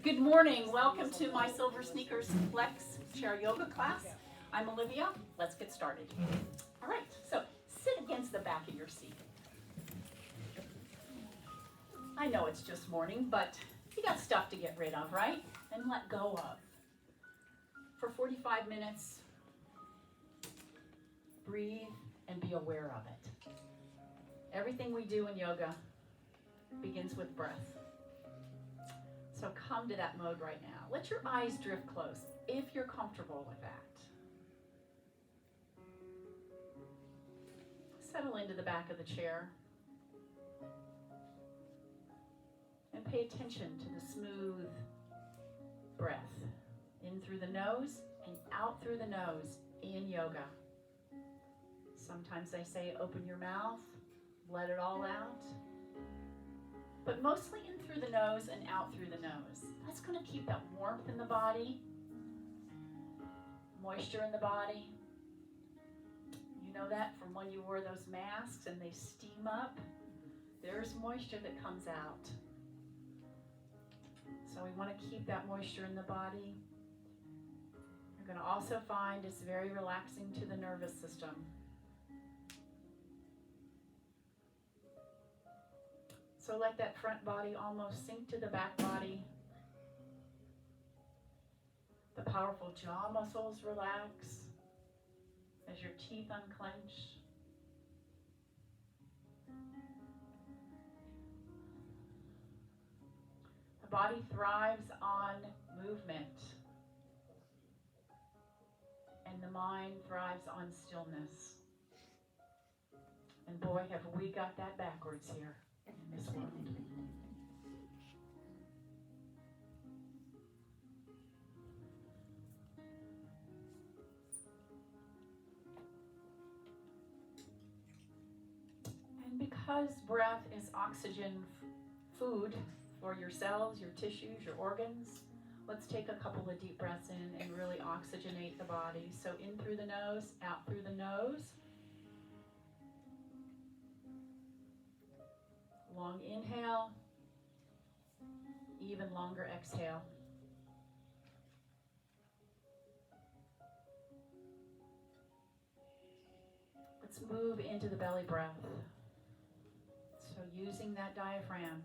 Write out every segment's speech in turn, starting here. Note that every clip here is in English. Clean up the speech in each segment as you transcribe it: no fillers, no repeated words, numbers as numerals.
Good morning. Welcome to my SilverSneakers Flex chair yoga class. I'm Olivia. Let's get started. All right, so sit against the back of your seat. I know it's just morning, but you got stuff to get rid of, right? And let go of. For 45 minutes, breathe and be aware of it. Everything we do in yoga begins with breath. So come to that mode right now. Let your eyes drift close if you're comfortable with that. Settle into the back of the chair. And pay attention to the smooth breath. In through the nose and out through the nose in yoga. Sometimes I say open your mouth, let it all out. But mostly in through the nose and out through the nose. That's going to keep that warmth in the body, moisture in the body. You know that from when you wore those masks and they steam up. There's moisture that comes out. So we want to keep that moisture in the body. You're going to also find it's very relaxing to the nervous system. So let that front body almost sink to the back body. The powerful jaw muscles relax as your teeth unclench. The body thrives on movement. And the mind thrives on stillness. And boy, have we got that backwards here in this world. And because breath is oxygen food for your cells, your tissues, your organs, let's take a couple of deep breaths in and really oxygenate the body. So in through the nose, out through the nose. Long inhale, even longer exhale. Let's move into the belly breath. So using that diaphragm.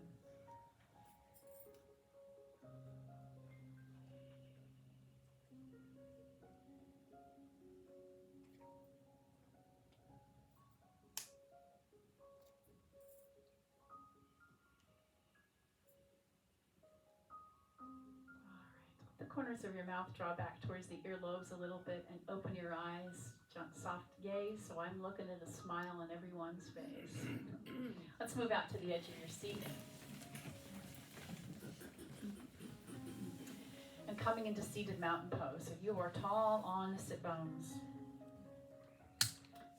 The corners of your mouth draw back towards the earlobes a little bit and open your eyes. Soft gaze, so I'm looking at a smile on everyone's face. Let's move out to the edge of your seat. And coming into seated mountain pose. So you are tall on the sit bones.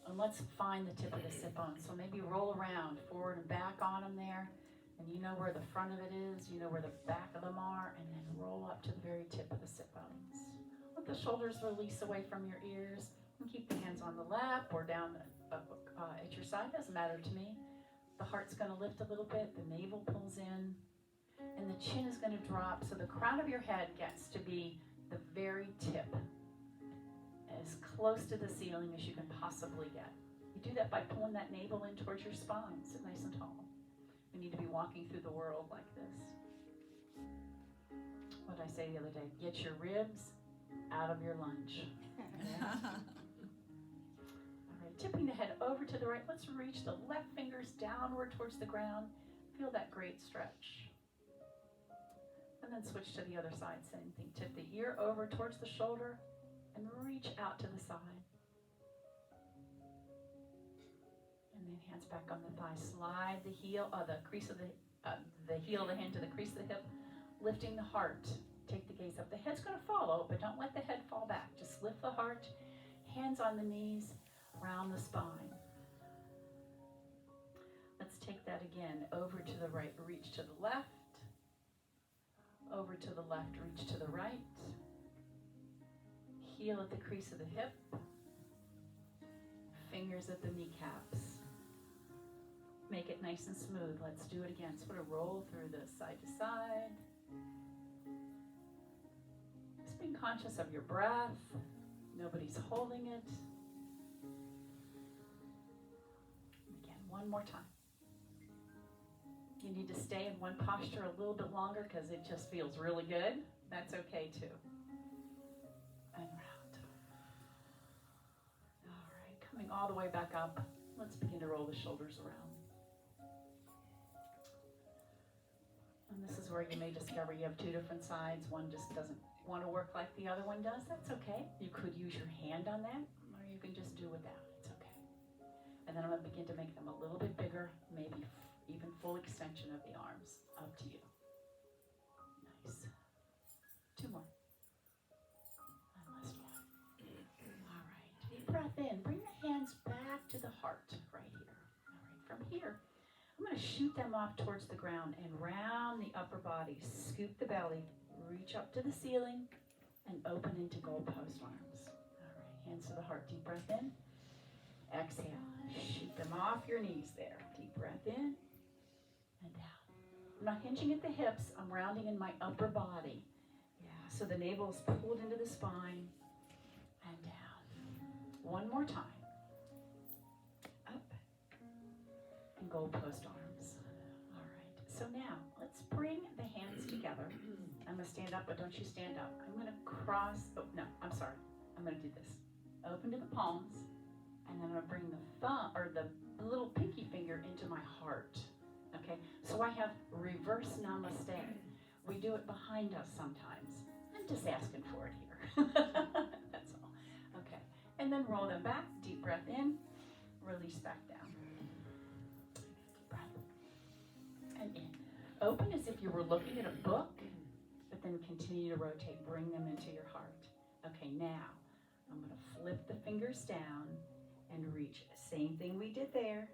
And let's find the tip of the sit bones. So maybe roll around, forward and back on them there. And you know where the front of it is, you know where the back of them are, and then roll up to the very tip of the sit bones. Let the shoulders release away from your ears, and keep the hands on the lap or down at your side, doesn't matter to me. The heart's going to lift a little bit, the navel pulls in, and the chin is going to drop, so the crown of your head gets to be the very tip, as close to the ceiling as you can possibly get. You do that by pulling that navel in towards your spine, sit nice and tall. We need to be walking through the world like this. What did I say the other day? Get your ribs out of your lunge. All right, tipping the head over to the right. Let's reach the left fingers downward towards the ground. Feel that great stretch. And then switch to the other side. Same thing. Tip the ear over towards the shoulder and reach out to the side. And then hands back on the thigh. Slide the heel, the crease of the heel of the hand to the crease of the hip, lifting the heart. Take the gaze up. The head's going to follow, but don't let the head fall back. Just lift the heart, hands on the knees, round the spine. Let's take that again. Over to the right, reach to the left. Over to the left, reach to the right. Heel at the crease of the hip. Fingers at the kneecaps. Make it nice and smooth. Let's do it again. Sort of roll through this side to side. conscious of your breath. Nobody's holding it. Again, one more time. You need to stay in one posture a little bit longer because it just feels really good. That's okay too. And round. All right, coming all the way back up. Let's begin to roll the shoulders around. And this is where you may discover you have two different sides. One just doesn't want to work like the other one does. That's okay. You could use your hand on that, or you can just do without. It's okay. And then I'm going to begin to make them a little bit bigger, maybe even full extension of the arms. Up to you. Nice. Two more. And last one. All right. Deep breath in. Bring the hands back to the heart right here. All right. From here, I'm going to shoot them off towards the ground and round the upper body. Scoop the belly. Reach up to the ceiling and open into goalpost arms. All right. Hands to the heart. Deep breath in. Exhale. Shoot them off your knees there. Deep breath in. And down. I'm not hinging at the hips. I'm rounding in my upper body. Yeah, so the navel is pulled into the spine and down. One more time. Up. And goalpost arms. All right. So now, let's bring the hands together. I'm going to stand up, but don't you stand up. I'm going to cross. Oh, no, I'm sorry. I'm going to do this. Open to the palms. And then I'm going to bring the thumb, or the little pinky finger into my heart. Okay, so I have reverse namaste. We do it behind us sometimes. I'm just asking for it here. That's all. Okay, and then roll them back. Deep breath in. Release back down. Deep breath. And in. Open as if you were looking at a book, but then continue to rotate. Bring them into your heart. Okay, now I'm going to flip the fingers down and reach. Same thing we did there.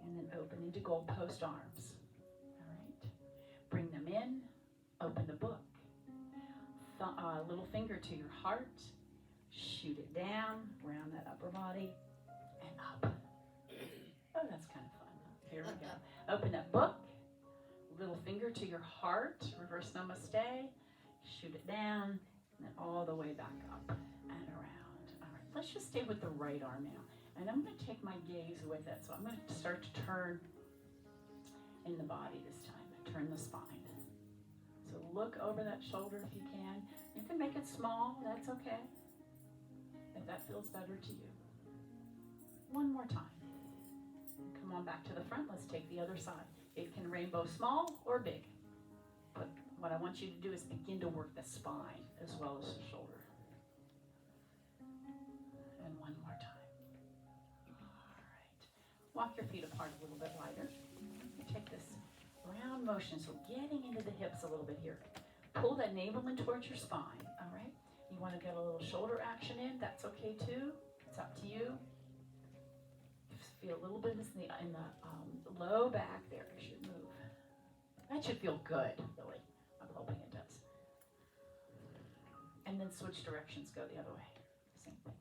And then open into goalpost arms. All right. Bring them in. Open the book. Little finger to your heart. Shoot it down. Round that upper body. And up. Oh, that's kind of fun. Here we go. Open that book. Little finger to your heart. Reverse namaste. Shoot it down. And then all the way back up and around. All right. Let's just stay with the right arm now. And I'm going to take my gaze with it. So I'm going to start to turn in the body this time. Turn the spine. So look over that shoulder if you can. You can make it small. That's okay. If that feels better to you. One more time. Come on back to the front. Let's take the other side. It can rainbow small or big. But what I want you to do is begin to work the spine as well as the shoulder. And one more time. Walk your feet apart a little bit wider. You take this round motion, so getting into the hips a little bit here. Pull that navel in towards your spine, all right? You want to get a little shoulder action in, that's okay too. It's up to you. Feel a little bit in the low back there. It should move. That should feel good, really. I'm hoping it does. And then switch directions, go the other way. Same thing.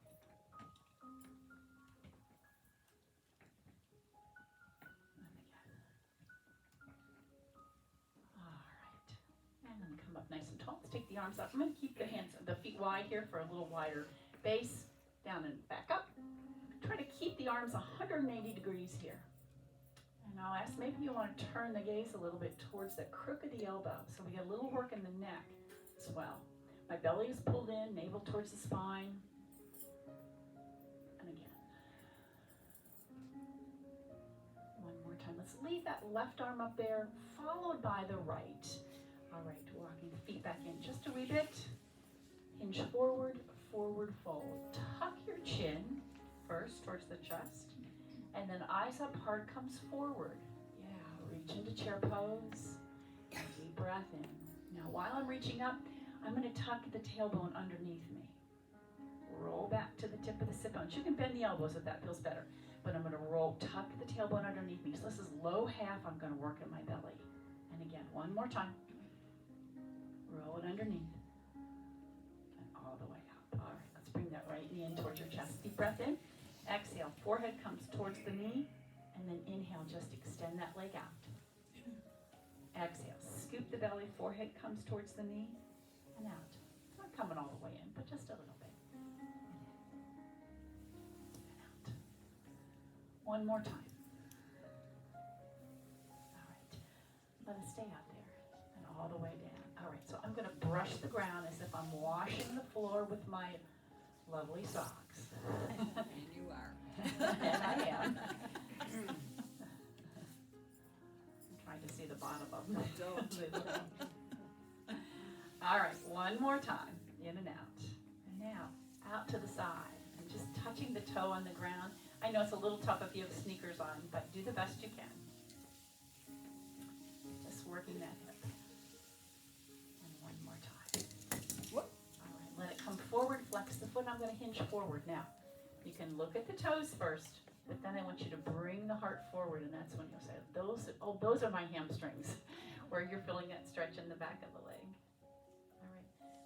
Nice and tall. Let's take the arms up. I'm going to keep the feet wide here for a little wider base. Down and back up. Try to keep the arms 180 degrees here. And I'll ask, maybe you want to turn the gaze a little bit towards the crook of the elbow. So we get a little work in the neck as well. My belly is pulled in, navel towards the spine. And again. One more time. Let's leave that left arm up there, followed by the right. All right, walking the feet back in just a wee bit. Hinge forward, forward fold. Tuck your chin first towards the chest. And then eyes up, heart comes forward. Yeah, reach into chair pose. Deep breath in. Now while I'm reaching up, I'm going to tuck the tailbone underneath me. Roll back to the tip of the sit bones. You can bend the elbows if that feels better. But I'm going to tuck the tailbone underneath me. So this is low half. I'm going to work in my belly. And again, one more time. Roll it underneath. And all the way up. All right, let's bring that right knee in towards your chest. Deep breath in. Exhale. Forehead comes towards the knee. And then inhale, just extend that leg out. Exhale. Scoop the belly. Forehead comes towards the knee. And out. coming all the way in, but just a little bit. Out. One more time. All right. Let it stay out there and all the way down. All right, so I'm going to brush the ground as if I'm washing the floor with my lovely socks. And you are. And I am. I'm trying to see the bottom of them. All right, one more time, in and out. And now, out to the side. And just touching the toe on the ground. I know it's a little tough if you have sneakers on, but do the best you can. Just working that hip. And one more time. Whoop. All right, let it come forward, flex the foot. I'm going to hinge forward now. You can look at the toes first, but then I want you to bring the heart forward, and that's when you'll say, those are my hamstrings, where you're feeling that stretch in the back of the leg. All right,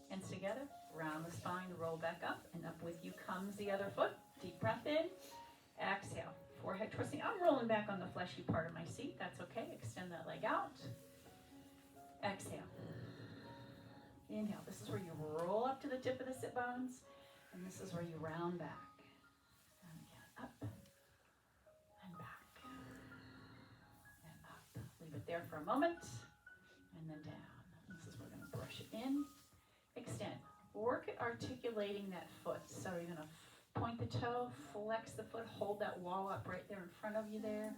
hands together, round the spine, roll back up, and up with you comes the other foot. Deep breath in, exhale, forehead twisting. I'm rolling back on the fleshy part of my seat. That's okay. Extend that leg out. Exhale. Inhale. This is where you roll up to the tip of the sit bones, and this is where you round back. And again, up and back and up. Leave it there for a moment, and then down. This is where we're going to brush it in. Extend. Work at articulating that foot. So you're going to point the toe, flex the foot, hold that wall up right there in front of you there.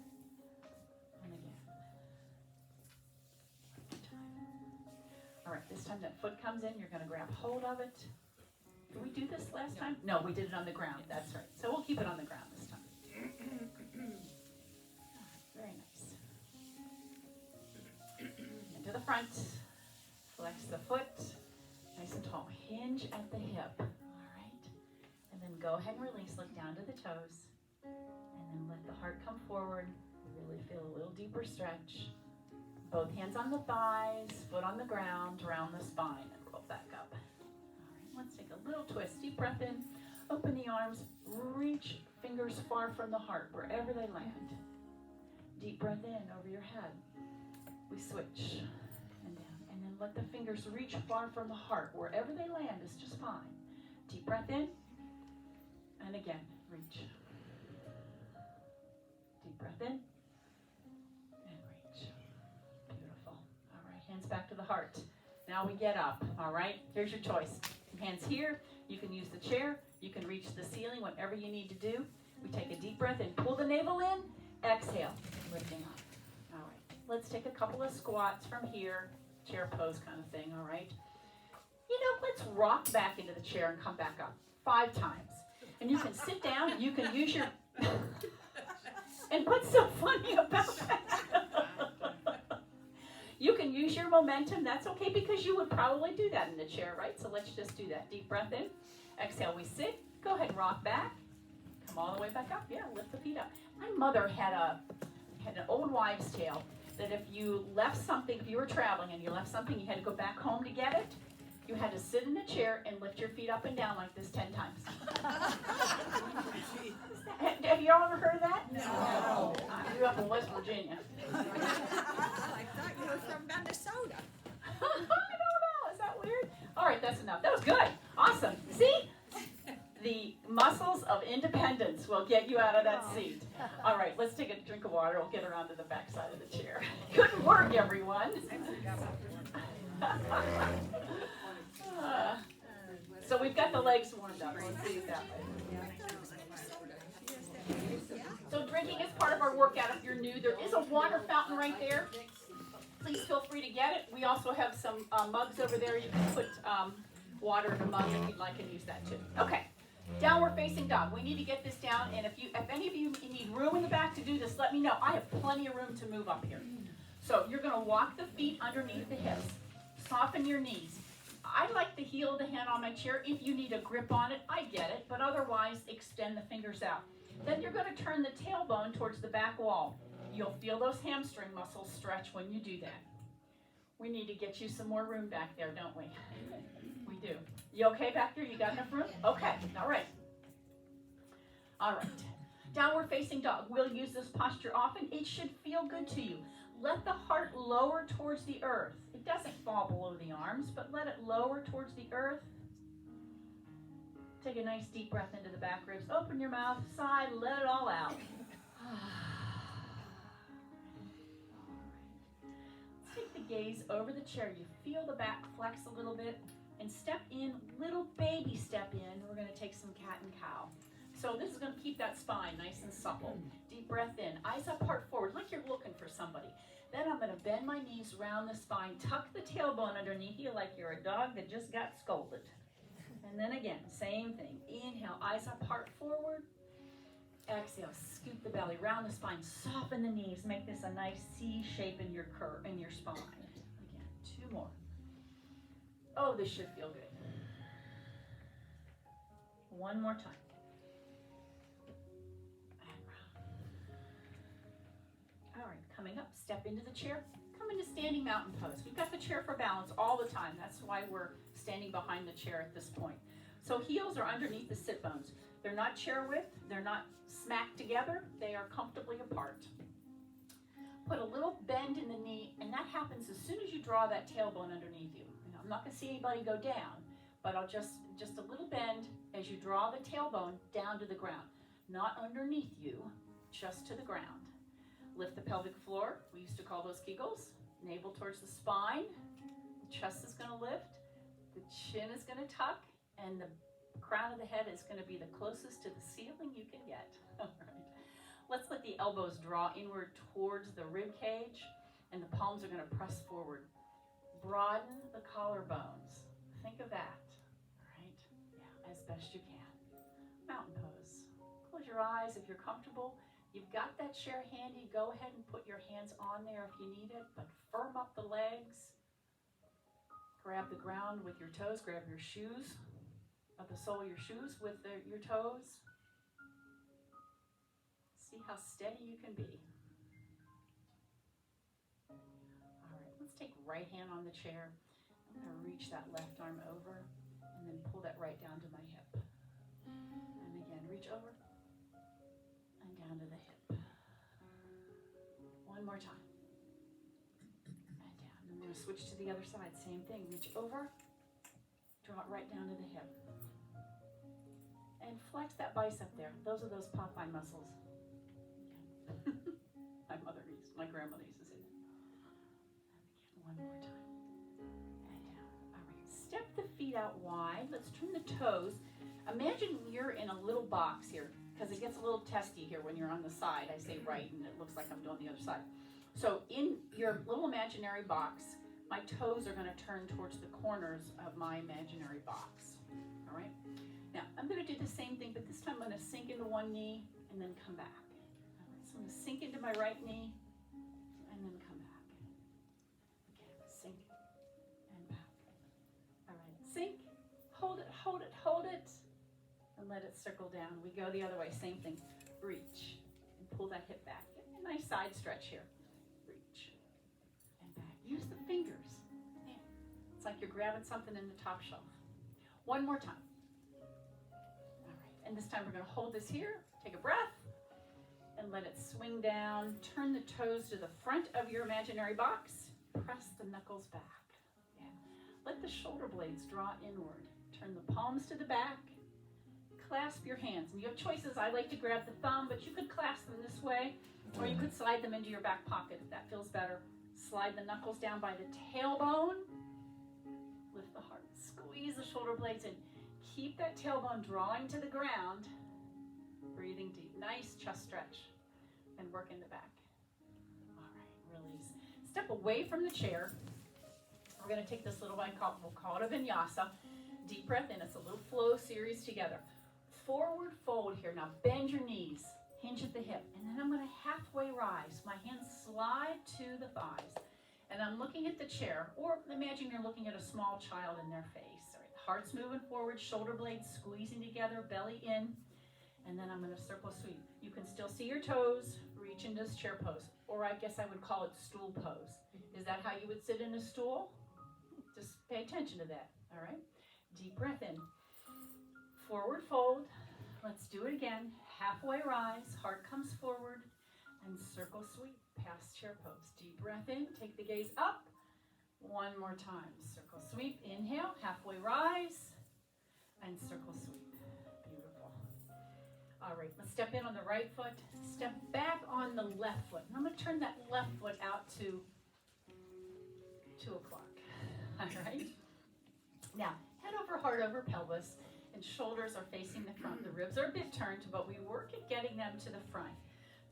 And again. All right, this time that foot comes in, you're going to grab hold of it. Did we do this last time? No, we did it on the ground. That's right. So we'll keep it on the ground this time. Very nice. Into the front. Flex the foot. Nice and tall. Hinge at the hip. All right. And then go ahead and release. Look down to the toes. And then let the heart come forward. Really feel a little deeper stretch. Both hands on the thighs, foot on the ground, around the spine, and roll back up. All right, let's take a little twist. Deep breath in. Open the arms. Reach fingers far from the heart, wherever they land. Deep breath in over your head. We switch and down. And then let the fingers reach far from the heart. Wherever they land is just fine. Deep breath in. And again, reach. Deep breath in. Hands back to the heart. Now we get up, all right? Here's your choice. Hands here. You can use the chair. You can reach the ceiling, whatever you need to do. We take a deep breath in. Pull the navel in. Exhale. Lifting up. All right. Let's take a couple of squats from here. Chair pose kind of thing, all right? You know, let's rock back into the chair and come back up 5 times. And you can sit down. You can use your... And what's so funny about that? You can use your momentum. That's okay because you would probably do that in the chair, right? So let's just do that. Deep breath in. Exhale, we sit. Go ahead and rock back. Come all the way back up. Yeah, lift the feet up. My mother had an old wives' tale that if you left something, if you were traveling and you left something, you had to go back home to get it. You had to sit in the chair and lift your feet up and down like this 10 times. Have you all ever heard of that? No. I grew up in West Virginia. I thought you were from Minnesota. I don't know. Is that weird? All right, that's enough. That was good. Awesome. See? The muscles of independence will get you out of that seat. All right, let's take a drink of water. We'll get around to the back side of the chair. Good work, everyone. So we've got the legs warmed up. Let's see it that way. So drinking is part of our workout if you're new. There is a water fountain right there. Please feel free to get it. We also have some mugs over there. You can put water in a mug if you'd like and use that too. Okay, downward facing dog. We need to get this down, and if any of you need room in the back to do this, let me know. I have plenty of room to move up here. So you're going to walk the feet underneath the hips. Soften your knees. I like the heel of the hand on my chair. If you need a grip on it, I get it, but otherwise extend the fingers out. Then you're going to turn the tailbone towards the back wall. You'll feel those hamstring muscles stretch when you do that. We need to get you some more room back there, don't we? We do. You okay back there? You got enough room? Okay. All right. All right. Downward facing dog. We'll use this posture often. It should feel good to you. Let the heart lower towards the earth. It doesn't fall below the arms, but let it lower towards the earth. Take a nice deep breath into the back ribs. Open your mouth, sigh, let it all out. Let's take the gaze over the chair. You feel the back flex a little bit and step in, little baby step in. We're going to take some cat and cow. So this is going to keep that spine nice and supple. Deep breath in, eyes up, heart forward, like you're looking for somebody. Then I'm going to bend my knees around the spine, tuck the tailbone underneath you like you're a dog that just got scolded. And then again, same thing. Inhale, eyes up, heart forward. Exhale, scoop the belly, round the spine, soften the knees, make this a nice C shape in your curve, in your spine. Again, 2 more. Oh, this should feel good. 1 more time. And round. All right, coming up, step into the chair. Come into standing mountain pose. We've got the chair for balance all the time. That's why we're standing behind the chair at this point. So heels are underneath the sit bones. They're not chair width. They're not smacked together. They are comfortably apart. Put a little bend in the knee, and that happens as soon as you draw that tailbone underneath you. I'm not going to see anybody go down, but I'll just a little bend as you draw the tailbone down to the ground. Not underneath you, just to the ground. Lift the pelvic floor. We used to call those Kegels. Navel towards the spine. The chest is going to lift. The chin is going to tuck. And the crown of the head is going to be the closest to the ceiling you can get. All right. Let's let the elbows draw inward towards the rib cage. And the palms are going to press forward. Broaden the collarbones. Think of that. All right. Yeah, as best you can. Mountain pose. Close your eyes if you're comfortable. You've got that chair handy. Go ahead and put your hands on there if you need it, but firm up the legs. Grab the ground with your toes. Grab your shoes, the sole of your shoes with your toes. See how steady you can be. All right, let's take right hand on the chair. I'm going to reach that left arm over and then pull that right down to my hip. And again, reach over. And down to the hip. 1 more time. And down. And we're going to switch to the other side. Same thing. Reach over. Draw it right down to the hip. And flex that bicep there. Those are those Popeye muscles. My grandmother used to say that. And again, 1 more time. And down. All right. Step the feet out wide. Let's turn the toes. Imagine you're in a little box here, because it gets a little testy here when you're on the side. I say right, and it looks like I'm doing the other side. So in your little imaginary box, my toes are going to turn towards the corners of my imaginary box. All right? Now, I'm going to do the same thing, but this time I'm going to sink into one knee and then come back. All right, so I'm going to sink into my right knee and then come back. Again, sink and back. All right, sink, hold it, hold it, hold it. And let it circle down. We go the other way, same thing. Reach and pull that hip back. Get a nice side stretch here. Reach and back. Use the fingers. Yeah. It's like you're grabbing something in the top shelf. 1 more time. All right, and this time we're going to hold this here. Take a breath and let it swing down. Turn the toes to the front of your imaginary box. Press the knuckles back. Yeah. Let the shoulder blades draw inward. Turn the palms to the back. Clasp your hands. And you have choices. I like to grab the thumb, but you could clasp them this way, or you could slide them into your back pocket if that feels better. Slide the knuckles down by the tailbone. Lift the heart. Squeeze the shoulder blades in. Keep that tailbone drawing to the ground. Breathing deep. Nice chest stretch. And work in the back. All right, release. Step away from the chair. We're going to take this little, we'll call it a Vinyasa. Deep breath in. It's a little flow series together. Forward fold here. Now bend your knees, hinge at the hip, and then I'm going to halfway rise. My hands slide to the thighs, and I'm looking at the chair, or imagine you're looking at a small child in their face. All right, heart's moving forward, shoulder blades squeezing together, belly in, and then I'm going to circle sweep. You can still see your toes, reach into this chair pose, or I guess I would call it stool pose. Is that how you would sit in a stool? Just pay attention to that, all right? Deep breath in. Forward fold. Let's do it again. Halfway rise. Heart comes forward. And circle sweep. Past chair pose. Deep breath in. Take the gaze up. 1 more time. Circle sweep. Inhale. Halfway rise. and circle sweep. Beautiful. All right, let's step in on the right foot, step back on the left foot. And I'm going to turn that left foot out to 2 o'clock. All right. Now, head over, heart over pelvis, and shoulders are facing the front. The ribs are a bit turned, but we work at getting them to the front.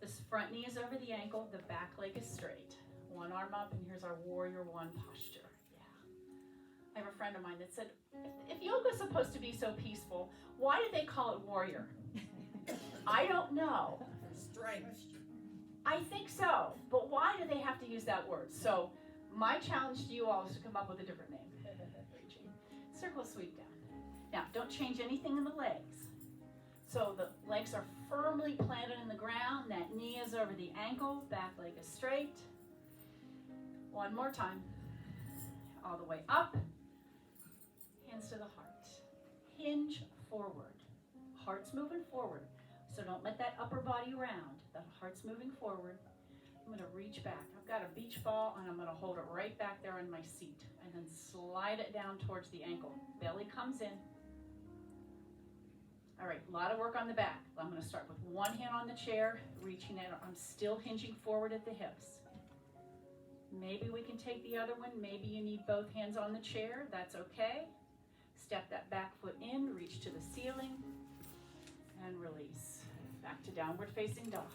This front knee is over the ankle, the back leg is straight. One arm up, and here's our warrior one posture. Yeah. I have a friend of mine that said, if yoga is supposed to be so peaceful, why do they call it warrior? I don't know. Strength. I think so, but why do they have to use that word? So my challenge to you all is to come up with a different name. Circle sweep down. Now, don't change anything in the legs. So the legs are firmly planted in the ground. That knee is over the ankle. Back leg is straight. One more time. All the way up. Hands to the heart. Hinge forward. Heart's moving forward. So don't let that upper body round. The heart's moving forward. I'm going to reach back. I've got a beach ball, and I'm going to hold it right back there on my seat. And then slide it down towards the ankle. Belly comes in. All right, a lot of work on the back. I'm going to start with one hand on the chair, reaching it. I'm still hinging forward at the hips. Maybe we can take the other one. Maybe you need both hands on the chair. That's okay. Step that back foot in, reach to the ceiling, and release. Back to downward facing dog.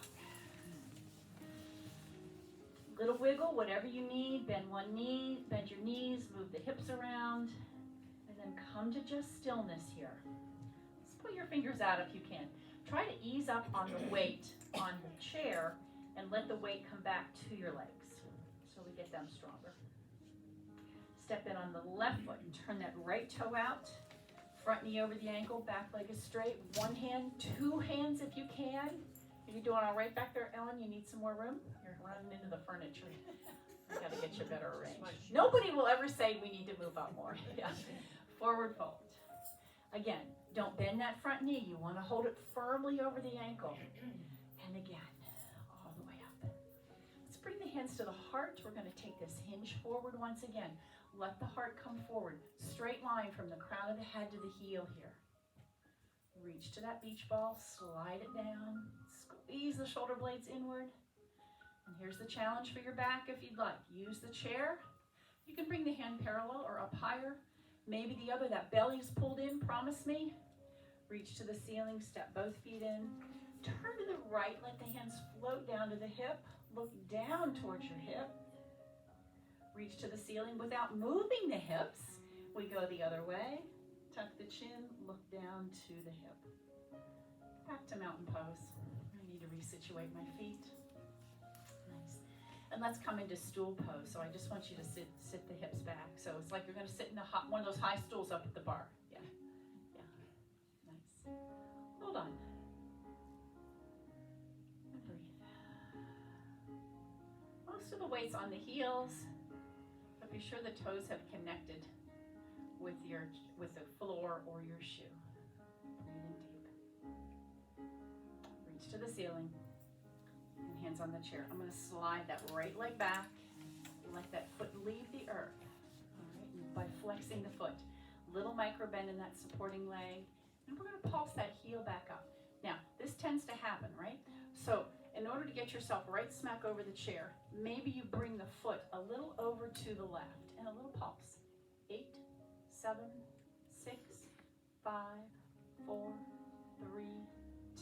Little wiggle, whatever you need. Bend one knee, bend your knees, move the hips around, and then come to just stillness here. Just put your fingers out if you can. Try to ease up on the weight on the chair and let the weight come back to your legs so we get them stronger. Step in on the left foot and turn that right toe out. Front knee over the ankle, back leg is straight. One hand, two hands if you can. Are you doing all right back there, Ellen? You need some more room? You're running into the furniture. I got to get you better arranged. Nobody will ever say we need to move up more. Yeah. Forward fold. Again, don't bend that front knee. You want to hold it firmly over the ankle. And again, all the way up. Let's bring the hands to the heart. We're going to take this hinge forward once again. Let the heart come forward. Straight line from the crown of the head to the heel here. Reach to that beach ball. Slide it down. Squeeze the shoulder blades inward. And here's the challenge for your back if you'd like. Use the chair. You can bring the hand parallel or up higher. Maybe the other, that belly is pulled in, promise me. Reach to the ceiling, step both feet in. Turn to the right, let the hands float down to the hip. Look down towards your hip. Reach to the ceiling without moving the hips. We go the other way. Tuck the chin, look down to the hip. Back to mountain pose. I need to resituate my feet. Nice. And let's come into stool pose. So I just want you to sit the hips back. So it's like you're going to sit in one of those high stools up at the bar. Yeah. Yeah. Nice. Hold on. And breathe. Most of the weight's on the heels, but be sure the toes have connected with the floor or your shoe. Breathe in deep. Reach to the ceiling. And hands on the chair. I'm going to slide that right leg back. Let that foot leave the earth. All right, and by flexing the foot. Little micro bend in that supporting leg. And we're going to pulse that heel back up. Now, this tends to happen, right? So, in order to get yourself right smack over the chair, maybe you bring the foot a little over to the left and a little pulse. 8, 7, 6, 5, 4, 3,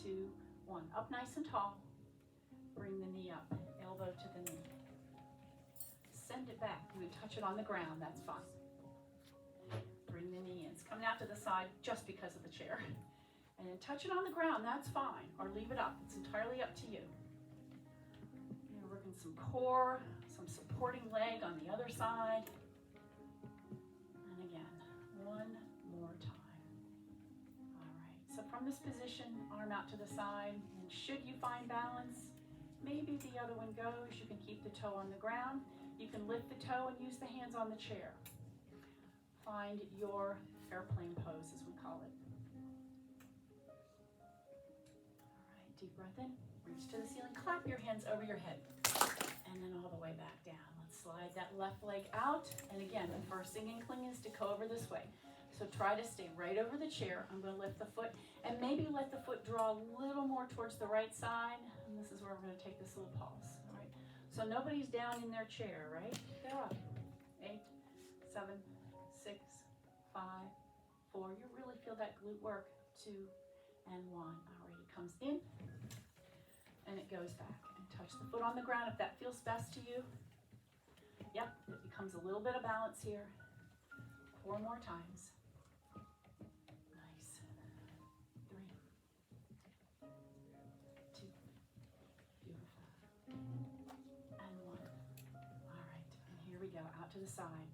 2, 1. Up nice and tall. Bring the knee up, elbow to the knee. Send it back. You can touch it on the ground, that's fine. Bring the knee in. It's coming out to the side just because of the chair. And then touch it on the ground, that's fine. Or leave it up. It's entirely up to you. You're working some core, some supporting leg on the other side. And again, one more time. All right, so from this position, arm out to the side. And should you find balance, maybe the other one goes. You can keep the toe on the ground. You can lift the toe and use the hands on the chair. Find your airplane pose, as we call it. Deep breath in, reach to the ceiling, clap your hands over your head, and then all the way back down. Let's slide that left leg out, and again, the first thing inkling is to go over this way. So try to stay right over the chair. I'm going to lift the foot and maybe let the foot draw a little more towards the right side. And this is where we're going to take this little pause. All right. So nobody's down in their chair, right? They're up. 8, 7, 6, 5, 4. You really feel that glute work. 2 and 1. All right. It comes in and it goes back. And touch the foot on the ground if that feels best to you. Yep. It becomes a little bit of balance here. 4 more times. Nice. 3, 2, beautiful. And 1. All right, and here we go, out to the side.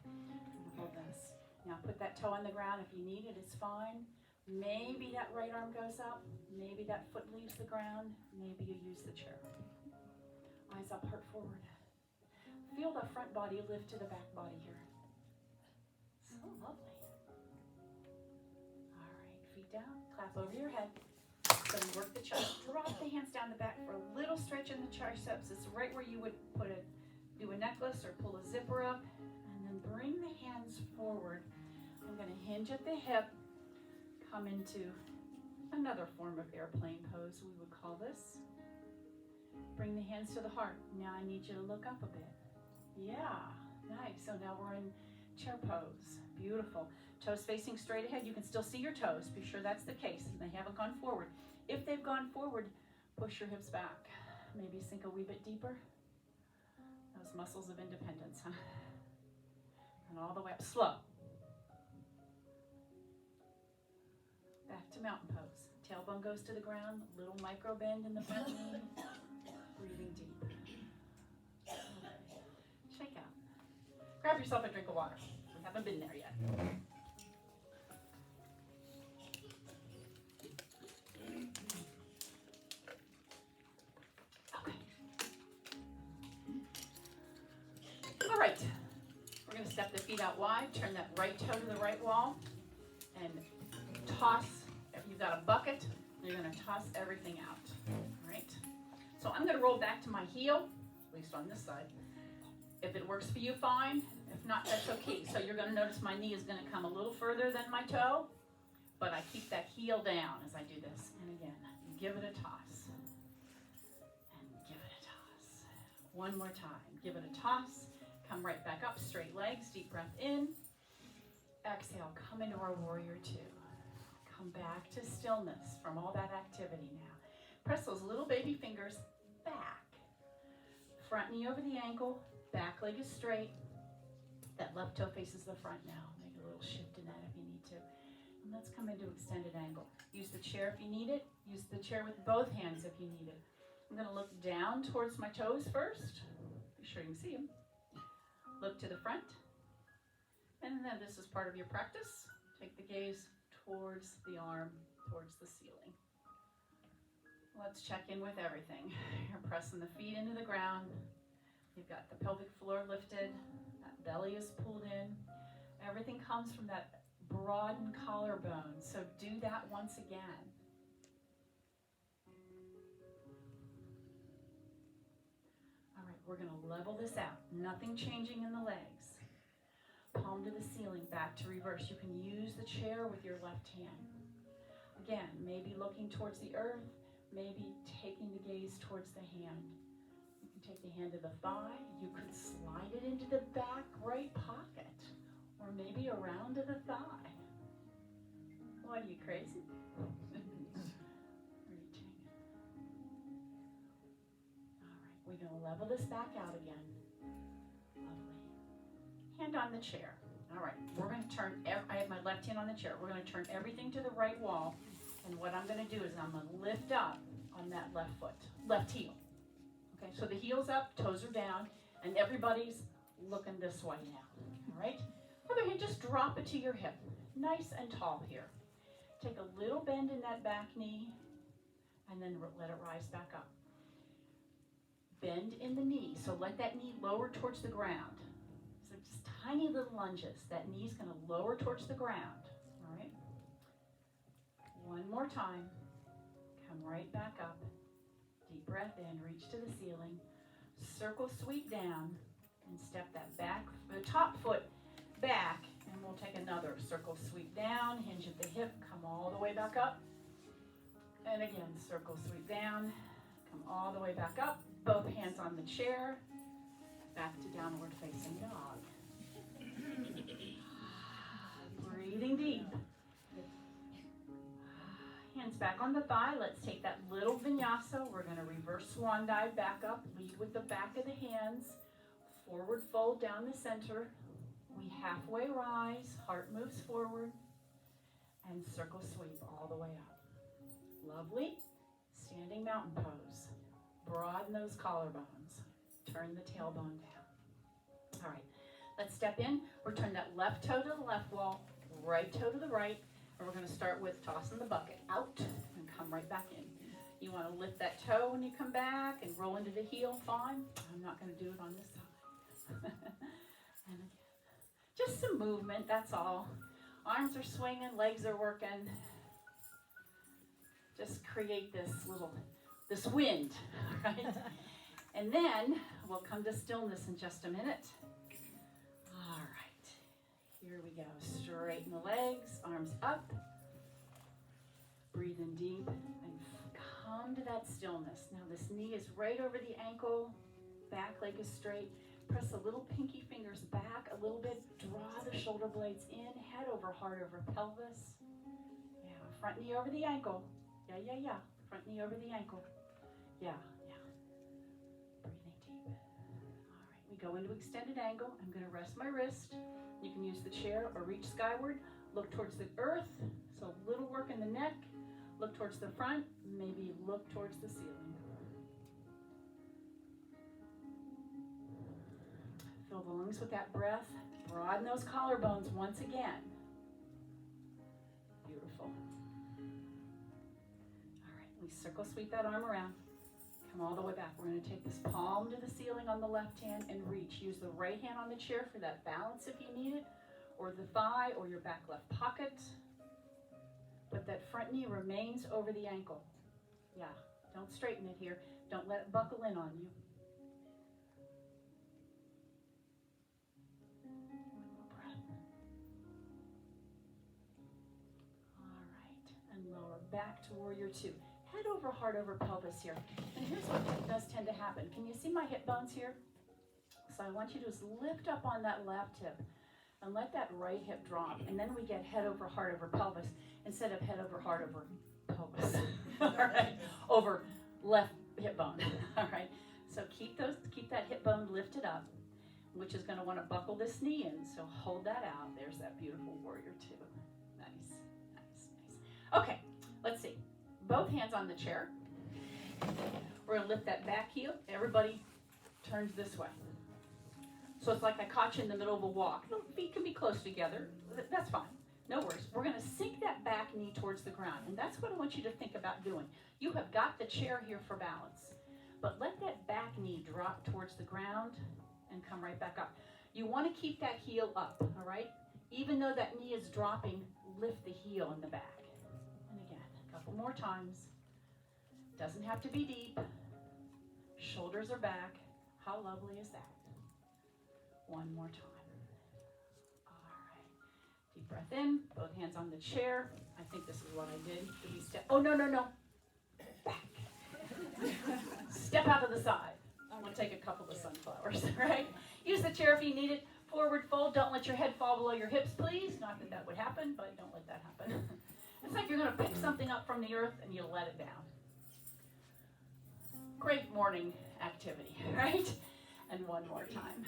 Hold this. Now put that toe on the ground. If you need it, it's fine. Maybe that right arm goes up. Maybe that foot leaves the ground. Maybe you use the chair. Eyes up, heart forward. Feel the front body lift to the back body here. So lovely. All right, feet down, clap over your head. So we work the chest. Drop the hands down the back for a little stretch in the triceps. It's right where you would do a necklace or pull a zipper up. And then bring the hands forward. I'm going to hinge at the hip. Come into another form of airplane pose, we would call this. Bring the hands to the heart. Now I need you to look up a bit. Yeah, nice. So now we're in chair pose. Beautiful. Toes facing straight ahead. You can still see your toes. Be sure that's the case. They haven't gone forward. If they've gone forward, push your hips back. Maybe sink a wee bit deeper. Those muscles of independence, huh? And all the way up. Slow. Back to mountain pose. Tailbone goes to the ground. Little micro bend in the front knee. Breathing deep. Shake out. Grab yourself a drink of water. We haven't been there yet. Okay. All right. We're going to step the feet out wide. Turn that right toe to the right wall. And toss. If you've got a bucket, you're going to toss everything out. All right. So I'm going to roll back to my heel, at least on this side. If it works for you, fine. If not, that's okay. So you're going to notice my knee is going to come a little further than my toe, but I keep that heel down as I do this. And again, give it a toss. And give it a toss. One more time. Give it a toss. Come right back up, straight legs, deep breath in. Exhale, come into our warrior two. Come back to stillness from all that activity now. Press those little baby fingers back. Front knee over the ankle. Back leg is straight. That left toe faces the front now. Make a little shift in that if you need to. And let's come into extended angle. Use the chair if you need it. Use the chair with both hands if you need it. I'm going to look down towards my toes first. Be sure you can see them. Look to the front. And then this is part of your practice. Take the gaze towards the arm, towards the ceiling. Let's check in with everything. You're pressing the feet into the ground. You've got the pelvic floor lifted. That belly is pulled in. Everything comes from that broadened collarbone. So do that once again. All right, we're going to level this out. Nothing changing in the legs. Palm to the ceiling, back to reverse. You can use the chair with your left hand. Again, maybe looking towards the earth, maybe taking the gaze towards the hand. You can take the hand to the thigh. You could slide it into the back right pocket, or maybe around to the thigh. What, are you crazy? Reaching. All right, we're going to level this back out again. Hand on the chair. All right, we're going to turn, I have my left hand on the chair. We're going to turn everything to the right wall. And what I'm going to do is I'm going to lift up on that left heel. Okay, so the heel's up, toes are down, and everybody's looking this way now. All right? Other hand, just drop it to your hip. Nice and tall here. Take a little bend in that back knee, and then let it rise back up. Bend in the knee, so let that knee lower towards the ground. Just tiny little lunges. That knee's going to lower towards the ground. All right? One more time. Come right back up. Deep breath in. Reach to the ceiling. Circle sweep down. And step that back, the top foot back. And we'll take another circle sweep down, hinge at the hip, come all the way back up. And again, circle sweep down, come all the way back up. Both hands on the chair, back to downward facing dog. Breathing deep. Hands back on the thigh. Let's take that little vinyasa. We're going to reverse swan dive back up. Lead with the back of the hands. Forward fold down the center. We halfway rise. Heart moves forward. And circle sweep all the way up. Lovely. Standing mountain pose. Broaden those collarbones. Turn the tailbone down. All right. Let's step in. Return that left toe to the left wall. Right toe to the right. And we're going to start with tossing the bucket out and come right back in. You want to lift that toe when you come back and roll into the heel, fine. I'm not going to do it on this side. And again, just some movement, that's all. Arms are swinging, legs are working. Just create this wind, right? And then we'll come to stillness in just a minute. All right, here we go. Straighten the legs, arms up. Breathe in deep and come to that stillness. Now this knee is right over the ankle, back leg is straight. Press the little pinky fingers back a little bit. Draw the shoulder blades in, head over heart over pelvis. Yeah, front knee over the ankle. Yeah. Front knee over the ankle. Yeah. Breathing deep. All right, we go into extended angle. I'm going to rest my wrist. You can use the chair or reach skyward. Look towards the earth. So a little work in the neck. Look towards the front. Maybe look towards the ceiling. Fill the lungs with that breath. Broaden those collarbones once again. Beautiful. All right, we circle sweep that arm around. Come all the way back. We're going to take this palm to the ceiling on the left hand and reach. Use the right hand on the chair for that balance if you need it, or the thigh or your back left pocket. But that front knee remains over the ankle. Yeah, don't straighten it here. Don't let it buckle in on you. Back to warrior two. Head over, heart over pelvis here. And here's what does tend to happen. Can you see my hip bones here? So I want you to just lift up on that left hip and let that right hip drop. And then we get head over, heart over pelvis instead of head over, heart over pelvis. All right, over left hip bone. All right. So keep that hip bone lifted up, which is going to want to buckle this knee in. So hold that out. There's that beautiful warrior two. Nice. Okay. Let's see. Both hands on the chair. We're going to lift that back heel. Everybody turns this way. So it's like I caught you in the middle of a walk. The feet can be close together. That's fine. No worries. We're going to sink that back knee towards the ground. And that's what I want you to think about doing. You have got the chair here for balance. But let that back knee drop towards the ground and come right back up. You want to keep that heel up, all right? Even though that knee is dropping, lift the heel in the back. Couple more times. Doesn't have to be deep. Shoulders are back. How lovely is that? One more time. All right. Deep breath in. Both hands on the chair. I think this is what I did. Do we step? Oh, no. Back. Step out to the side. I'm going to take a couple of sunflowers, right? Use the chair if you need it. Forward fold. Don't let your head fall below your hips, please. Not that that would happen, but don't let that happen. It's like you're going to pick something up from the earth and you let it down. Great morning activity, right? And one more time.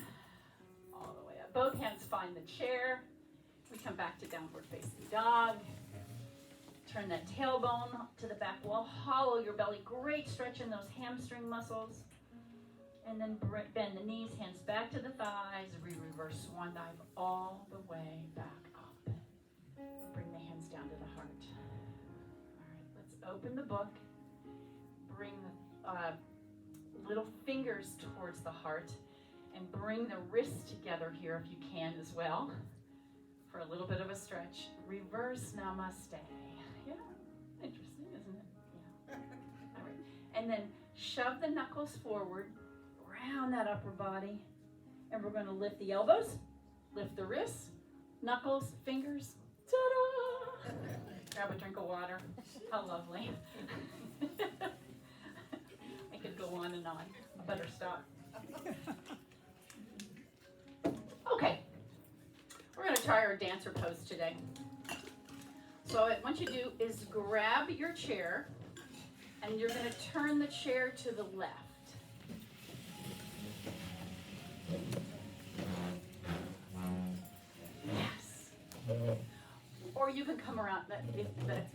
All the way up. Both hands find the chair. We come back to downward facing dog. Turn that tailbone to the back wall. Hollow your belly. Great stretch in those hamstring muscles. And then bend the knees, hands back to the thighs. Reverse swan dive all the way back up. Bring the hands down to the heart. All right, let's open the book. Bring the little fingers towards the heart and bring the wrists together here if you can as well for a little bit of a stretch. Reverse namaste. Yeah, interesting, isn't it? Yeah. All right, and then shove the knuckles forward, round that upper body, and we're going to lift the elbows, lift the wrists, Knuckles, fingers. Ta-da! Grab a drink of water. How lovely. I could go on and on. I better stop. Okay. We're going to try our dancer pose today. So what I want you to do is grab your chair, and you're going to turn the chair to the left. Yes. Or you can come around. That's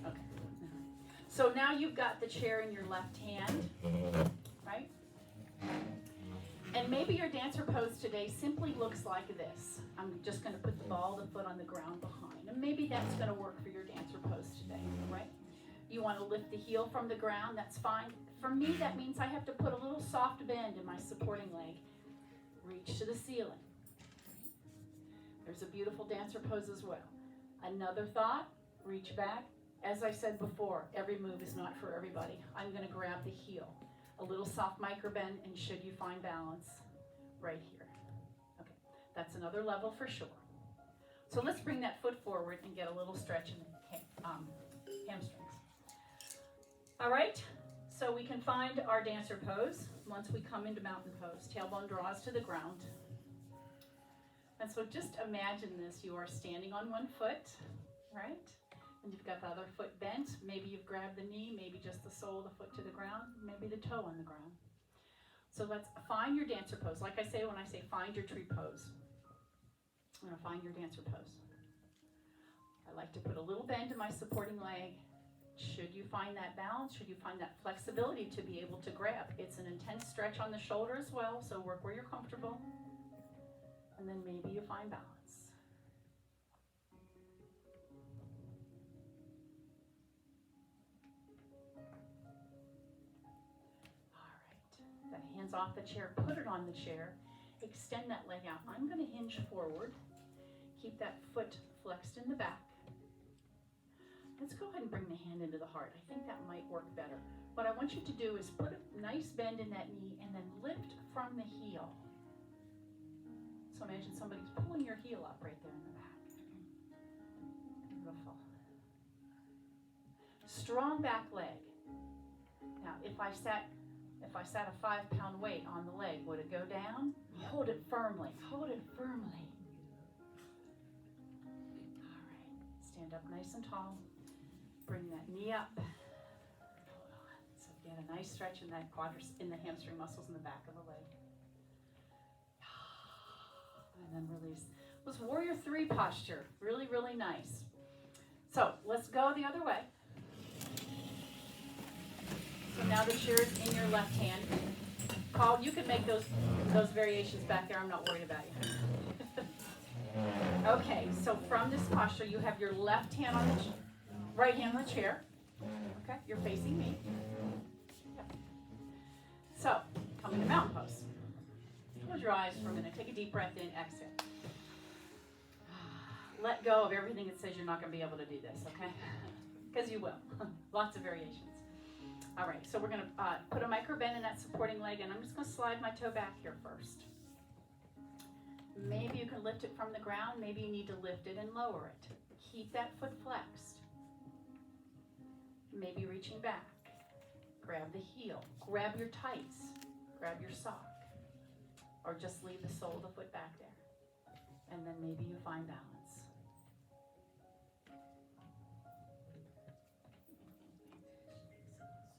okay. So now you've got the chair in your left hand, right? And maybe your dancer pose today simply looks like this. I'm just going to put the ball of the foot on the ground behind. And maybe that's going to work for your dancer pose today, right? You want to lift the heel from the ground, that's fine. For me, that means I have to put a little soft bend in my supporting leg. Reach to the ceiling. There's a beautiful dancer pose as well. Another thought, reach back. As I said before, every move is not for everybody. I'm going to grab the heel. A little soft micro bend, and should you find balance, right here. Okay, that's another level for sure. So let's bring that foot forward and get a little stretch in the hamstrings. All right, so we can find our dancer pose once we come into mountain pose. Tailbone draws to the ground. And so just imagine this. You are standing on one foot, right? And you've got the other foot bent. Maybe you've grabbed the knee, maybe just the sole of the foot to the ground, maybe the toe on the ground. So let's find your dancer pose. Like I say when I say find your tree pose. I'm going to find your dancer pose. I like to put a little bend in my supporting leg. Should you find that balance, should you find that flexibility to be able to grab. It's an intense stretch on the shoulder as well, so work where you're comfortable. And then maybe you find balance. Hands off the chair, put it on the chair, extend that leg out. I'm going to hinge forward, keep that foot flexed in the back. Let's go ahead and bring the hand into the heart. I think that might work better. What I want you to do is put a nice bend in that knee and then lift from the heel. So imagine somebody's pulling your heel up right there in the back. Beautiful. Strong back leg. Now, if I sat a 5-pound weight on the leg, would it go down? Hold it firmly. Hold it firmly. All right. Stand up nice and tall. Bring that knee up. Hold on. So get a nice stretch in that in the hamstring muscles in the back of the leg. And then release. It was Warrior 3 posture. Really, really nice. So let's go the other way. So now the chair is in your left hand. Paul, you can make those variations back there. I'm not worried about you. Okay, so from this posture, you have your left hand on the right hand on the chair. Okay, you're facing me. Yep. So, come into mountain pose. Close your eyes for a minute. Take a deep breath in, exhale. Let go of everything that says you're not going to be able to do this, okay? Because you will. Lots of variations. All right, so we're going to put a micro bend in that supporting leg, and I'm just going to slide my toe back here first. Maybe you can lift it from the ground. Maybe you need to lift it and lower it. Keep that foot flexed. Maybe reaching back. Grab the heel. Grab your tights. Grab your sock. Or just leave the sole of the foot back there. And then maybe you find balance.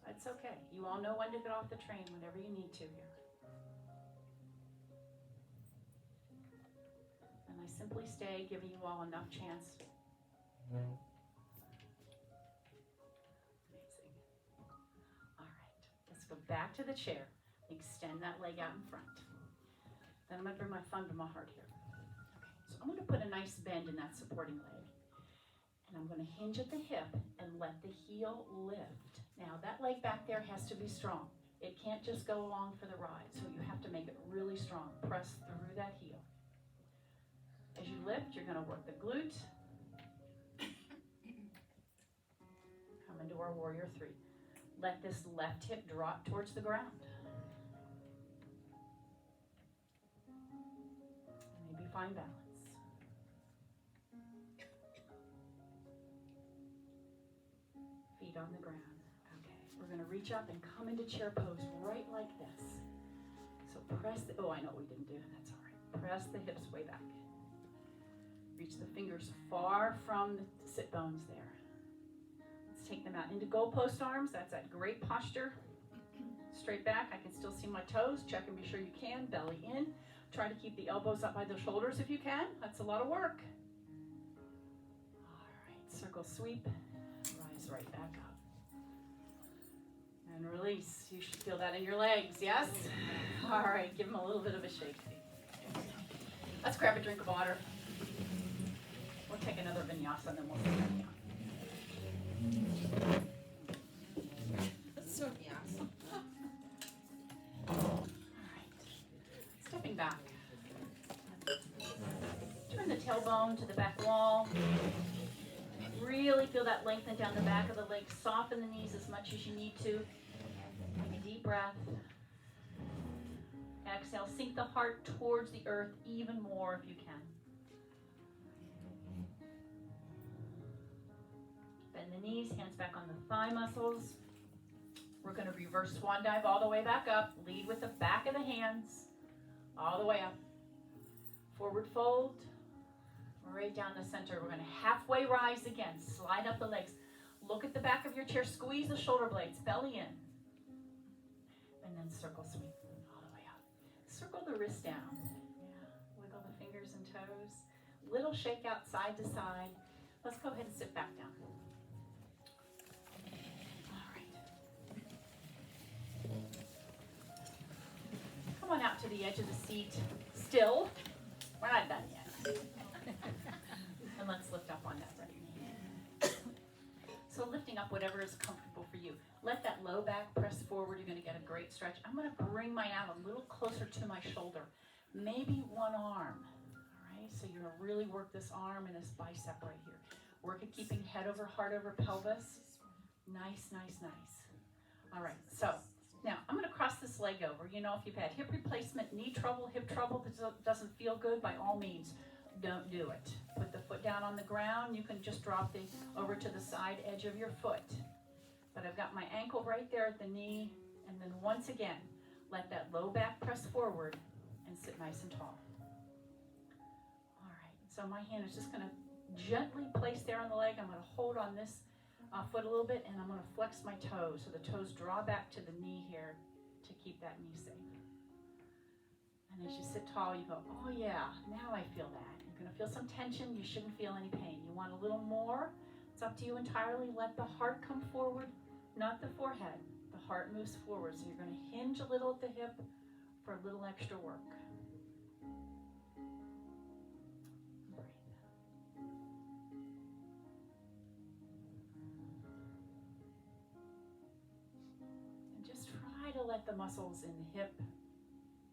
It's okay. You all know when to get off the train whenever you need to here. And I simply stay, giving you all enough chance. Amazing. All right. Let's go back to the chair. Extend that leg out in front. Then I'm going to bring my thumb to my heart here. Okay. So I'm going to put a nice bend in that supporting leg. And I'm going to hinge at the hip and let the heel lift. Now, that leg back there has to be strong. It can't just go along for the ride, so you have to make it really strong. Press through that heel. As you lift, you're going to work the glute. Come into our Warrior 3. Let this left hip drop towards the ground. Maybe find balance. feet on the ground. Okay, we're going to reach up and come into chair pose right like this. So press the, oh, I know we didn't do it, that's all right. Press the hips way back. Reach the fingers far from the sit bones there. Let's take them out into goalpost arms. That's that great posture. Straight back, I can still see my toes. Check and be sure you can. Belly in. Try to keep the elbows up by the shoulders if you can. That's a lot of work. All right, circle sweep. Rise right back up. And release. You should feel that in your legs, yes? All right, give them a little bit of a shake. Let's grab a drink of water. We'll take another vinyasa and then we'll sit back down. That's so awesome. All right, stepping back. Turn the tailbone to the back wall. Really feel that lengthen down the back of the legs. Soften the knees as much as you need to. Take a deep breath. Exhale, sink the heart towards the earth even more if you can. Bend the knees, hands back on the thigh muscles. We're going to reverse swan dive all the way back up. Lead with the back of the hands, all the way up. Forward fold, right down the center. We're going to halfway rise again. Slide up the legs. Look at the back of your chair. Squeeze the shoulder blades, belly in. And then circle sweep all the way up. Circle the wrist down. Yeah, wiggle the fingers and toes. Little shake out side to side. Let's go ahead and sit back down. Come on out to the edge of the seat. Still, we're not done yet. And let's lift up on that right knee. So lifting up whatever is comfortable for you. Let that low back press forward. You're going to get a great stretch. I'm going to bring mine out a little closer to my shoulder. Maybe one arm. All right, so you're going to really work this arm and this bicep right here. Work at keeping head over heart over pelvis. Nice, nice, nice. All right, so now I'm going to cross this leg over. You know, if you've had hip replacement, knee trouble, hip trouble that doesn't feel good, by all means, don't do it. Put the foot down on the ground. You can just drop the over to the side edge of your foot. But I've got my ankle right there at the knee, and then once again, let that low back press forward and sit nice and tall. All right, so my hand is just going to gently place there on the leg. I'm going to hold on this foot a little bit, and I'm going to flex my toes. So the toes draw back to the knee here to keep that knee safe. And as you sit tall, you go, oh yeah, now I feel that. You're going to feel some tension. You shouldn't feel any pain. You want a little more? It's up to you entirely. Let the heart come forward, not the forehead. The heart moves forward. So you're going to hinge a little at the hip for a little extra work. To let the muscles in the hip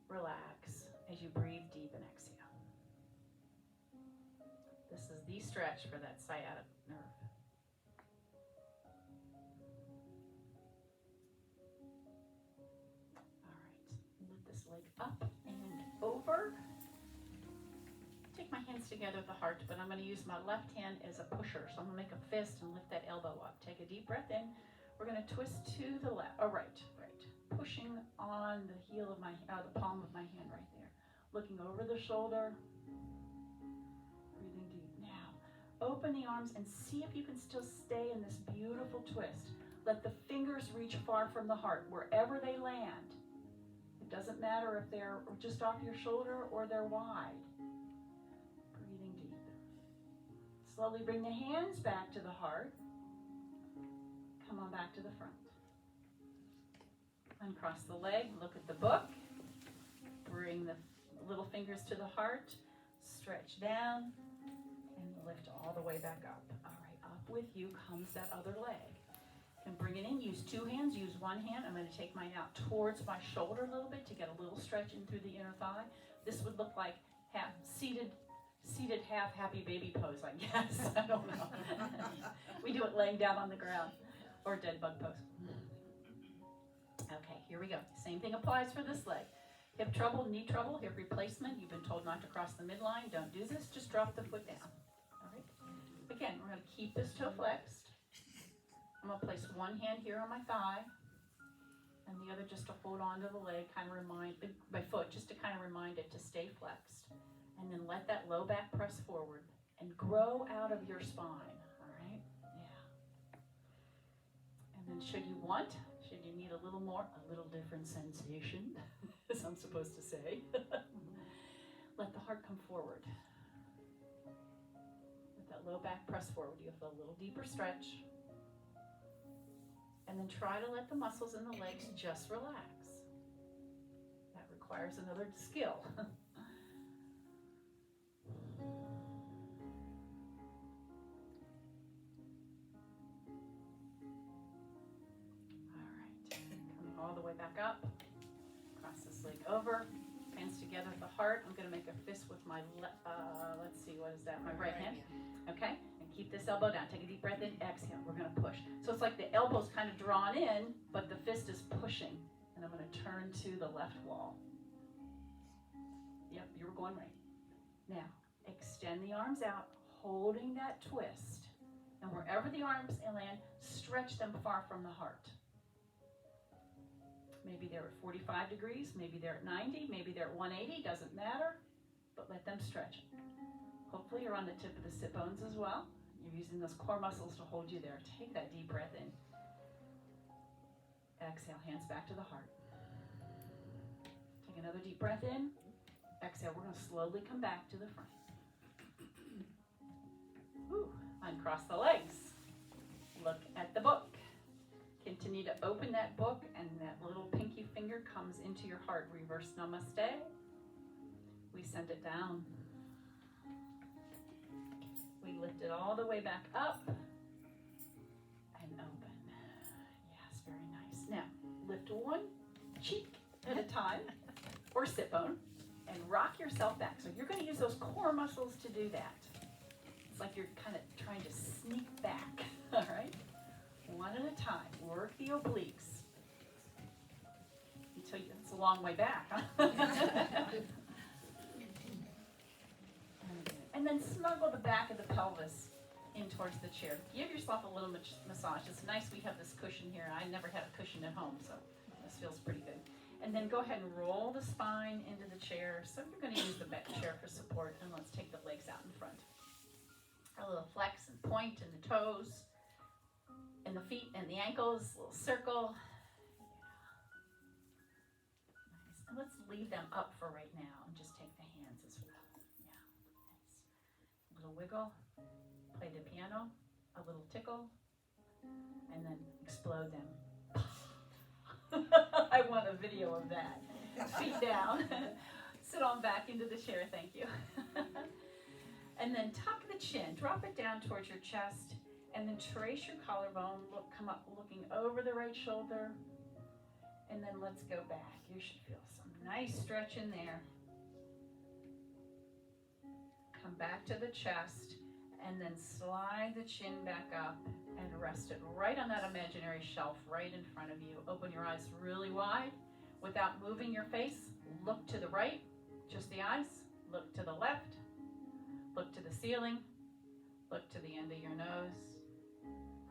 relax as you breathe deep and exhale. This is the stretch for that sciatic nerve. All right, lift this leg up and over. Take my hands together at the heart, but I'm going to use my left hand as a pusher. So I'm going to make a fist and lift that elbow up. Take a deep breath in. We're going to twist to the left, right. Pushing on the heel of my, the palm of my hand right there. Looking over the shoulder. Breathing deep. Now, open the arms and see if you can still stay in this beautiful twist. Let the fingers reach far from the heart, wherever they land. It doesn't matter if they're just off your shoulder or they're wide. Breathing deep. Slowly bring the hands back to the heart. Come on back to the front. Uncross the leg, look at the book. Bring the little fingers to the heart. Stretch down and lift all the way back up. All right, up with you comes that other leg. And bring it in. Use two hands, use one hand. I'm going to take mine out towards my shoulder a little bit to get a little stretch in through the inner thigh. This would look like half seated half happy baby pose, I guess. I don't know. We do it laying down on the ground or dead bug pose. Okay, here we go. Same thing applies for this leg. Hip trouble, knee trouble, hip replacement. You've been told not to cross the midline. Don't do this. Just drop the foot down. All right. Again, we're going to keep this toe flexed. I'm going to place one hand here on my thigh and the other just to hold on to the leg, kind of remind, my foot, just to kind of remind it to stay flexed. And then let that low back press forward and grow out of your spine, all right? Yeah. And then should you need a little more, a little different sensation, as I'm supposed to say, let the heart come forward. Let that low back press forward. You have a little deeper stretch. And then try to let the muscles in the legs just relax. That requires another skill. All the way back up, cross this leg over, hands together at the heart. I'm going to make a fist with my, let's see, what is that? My right hand. Okay, and keep this elbow down. Take a deep breath in, exhale. We're going to push. So it's like the elbow's kind of drawn in, but the fist is pushing. And I'm going to turn to the left wall. Yep, you were going right. Now, extend the arms out, holding that twist. And wherever the arms land, stretch them far from the heart. Maybe they're at 45 degrees, maybe they're at 90, maybe they're at 180, doesn't matter, but let them stretch. Hopefully you're on the tip of the sit bones as well. You're using those core muscles to hold you there. Take that deep breath in. Exhale, hands back to the heart. Take another deep breath in. Exhale, we're going to slowly come back to the front. Whew. Uncross the legs. Look at the book. Continue to open that book, and that little pinky finger comes into your heart. Reverse namaste. We send it down. We lift it all the way back up and open. Yes, very nice. Now, lift one cheek at a time, or sit bone, and rock yourself back. So you're going to use those core muscles to do that. It's like you're kind of trying to sneak back, all right? One at a time. Work the obliques. Until it's a long way back, huh? And then snuggle the back of the pelvis in towards the chair. Give yourself a little massage. It's nice we have this cushion here. I never had a cushion at home, so this feels pretty good. And then go ahead and roll the spine into the chair. So you're going to use the back chair for support, and let's take the legs out in front. A little flex and point in the toes. And the feet and the ankles, a little circle. Yeah. Nice. And let's leave them up for right now and just take the hands as well. Yeah. Nice. A little wiggle, play the piano, a little tickle, and then explode them. I want a video of that. Feet down. Sit on back into the chair, thank you. And then tuck the chin, drop it down towards your chest. And then trace your collarbone, come up looking over the right shoulder. And then let's go back. You should feel some nice stretch in there. Come back to the chest and then slide the chin back up and rest it right on that imaginary shelf right in front of you. Open your eyes really wide without moving your face. Look to the right, just the eyes. Look to the left. Look to the ceiling. Look to the end of your nose.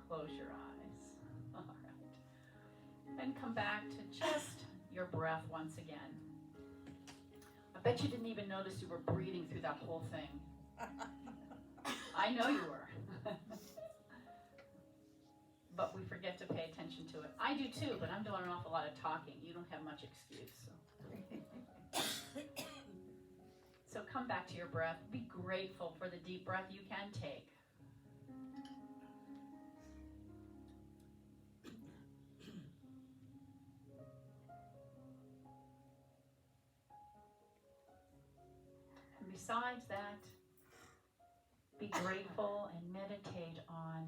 Close your eyes. All right. And come back to just your breath once again. I bet you didn't even notice you were breathing through that whole thing. I know you were. But we forget to pay attention to it. I do too, but I'm doing an awful lot of talking. You don't have much excuse. So come back to your breath. Be grateful for the deep breath you can take. Besides that, be grateful and meditate on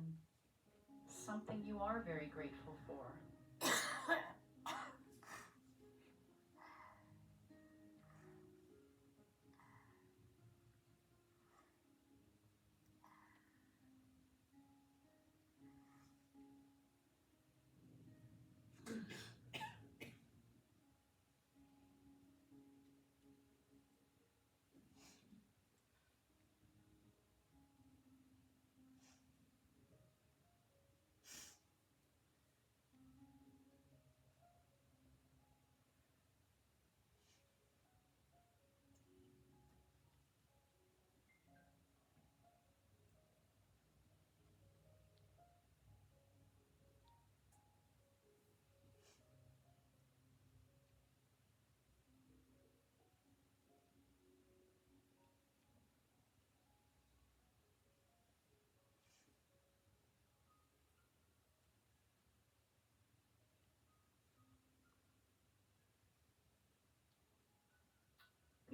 something you are very grateful for.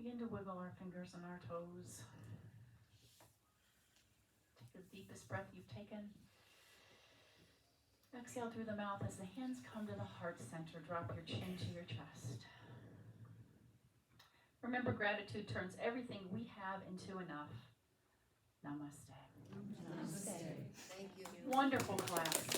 begin to wiggle our fingers and our toes. Take the deepest breath you've taken. Exhale through the mouth as the hands come to the heart center. Drop your chin to your chest. Remember, gratitude turns everything we have into enough. Namaste. Namaste. Thank you. Wonderful class.